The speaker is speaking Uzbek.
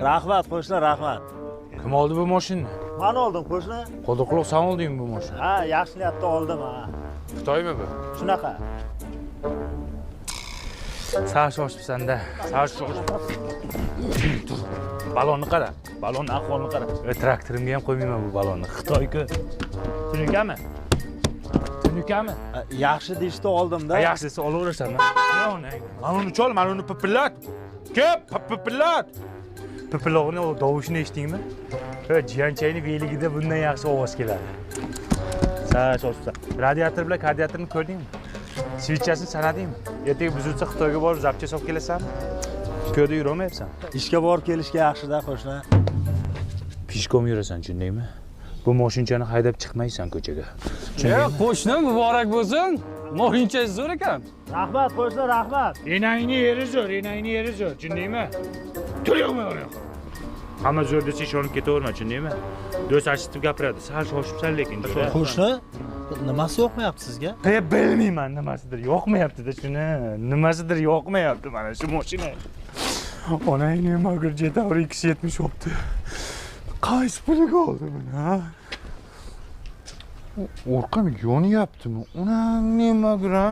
Rahmat qo'shni, rahmat. Kim oldi bu mashinani? Men oldim qo'shni. Qo'lda quloq sen oldingmi bu mashinani? Ha, yaxshi niyatda oldim ha. Xitoymi bu? Shunaqa. Sal shoshibsan-da. Sal shoshib. Balonni qara. Balonni ahvolini qara. Traktorimga ham qo'ymayman bu balonni. Xitoy-ku. Tushunganmi? Tushunganmi? Yaxshi deshda oldim-da. Yaxshi desa olaverasanmi? Mana uni chol, mana uni pipillat. Kep, pipillat. Pipilog'ini tovushini eshitdingmi? Jiyanchayning veligida bundan yaxshi ovoz keladi. Sal shoshibsan. Radiator bilan kardiatorni ko'rdingmi? Switchasini sanadingmi? Ertaga buzilsa Xitoyga borib zapcha solib kelasanmi? Piyoda yurolmayapsan. Ishga borib kelishga yaxshi-da qo'shni. Pishkom yurasan, tushundingmi? Bu mashinchani haydab chiqmaysan ko'chaga. Tushundingmi? Qo'shni muborak bo'lsin. Mashinchangiz zo'r ekan. Rahmat qo'shni, rahmat. Enangning yeri zo'r, enangning yeri zo'r, tushundingmi? Tur yo'qmi u yoqqa? Hamma zo'r desa ishonib ketaverma, tushundingmi? Do'st achitib gapiradi. Sal shoshibsan lekin. Qo'shni, nimasi yoqmayapti sizga? Bilmayman, nimasidir yoqmayapti-da shuni. Nimasidir yoqmayapti mana shu mashina. Onangni mag'rur Jetaur 270 olibdi. Qaysi puliga oldi buni, ha? Orqam yonyaptimi? Onangni mag'rur